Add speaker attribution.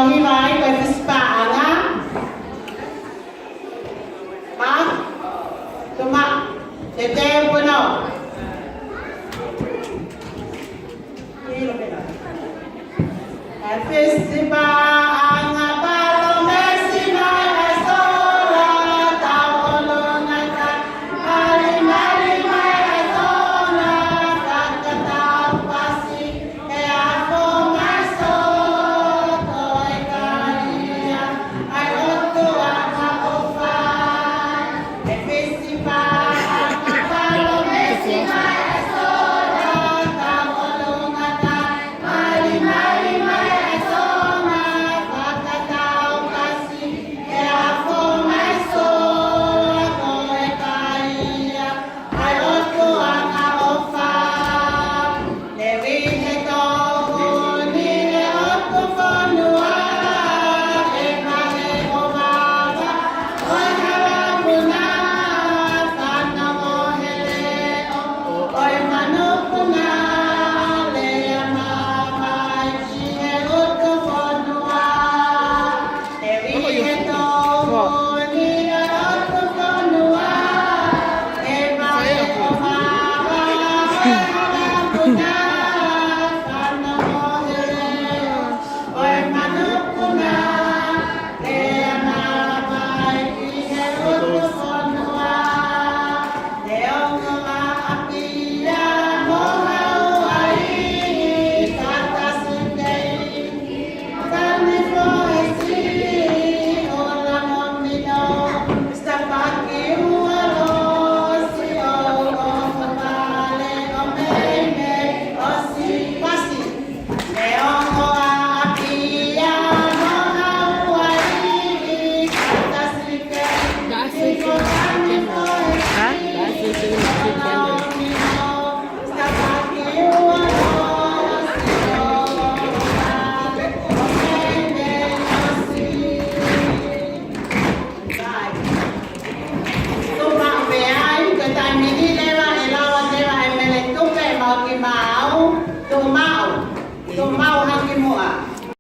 Speaker 1: hi vai vai fispaanga. Ma? Tuma. Tempo no. Fispaanga palomesima sola taolona ka mari mai sola sakata pasi e afoma so toi kaia ai otto aka ofa e fispaanga palomesima sola taolona ka mari mai sola sakata pasi e afoma so toi kaia ai otto aka ofa le vine togo ni le otto fonua e mahe o baba oi harapuna sana mohele oi manupuna le amamai e otto fonua le vine togo ni le otto fonua e mahe o baba oi harapuna sana mohele oi manupuna le amamai e otto fonua le onga apia moha uai tata sundei kane foesi ola momino stapaki ualo si o vale o mene o si pasi le onga apia moha uai tata sundei kane foesi Tumau haki mua.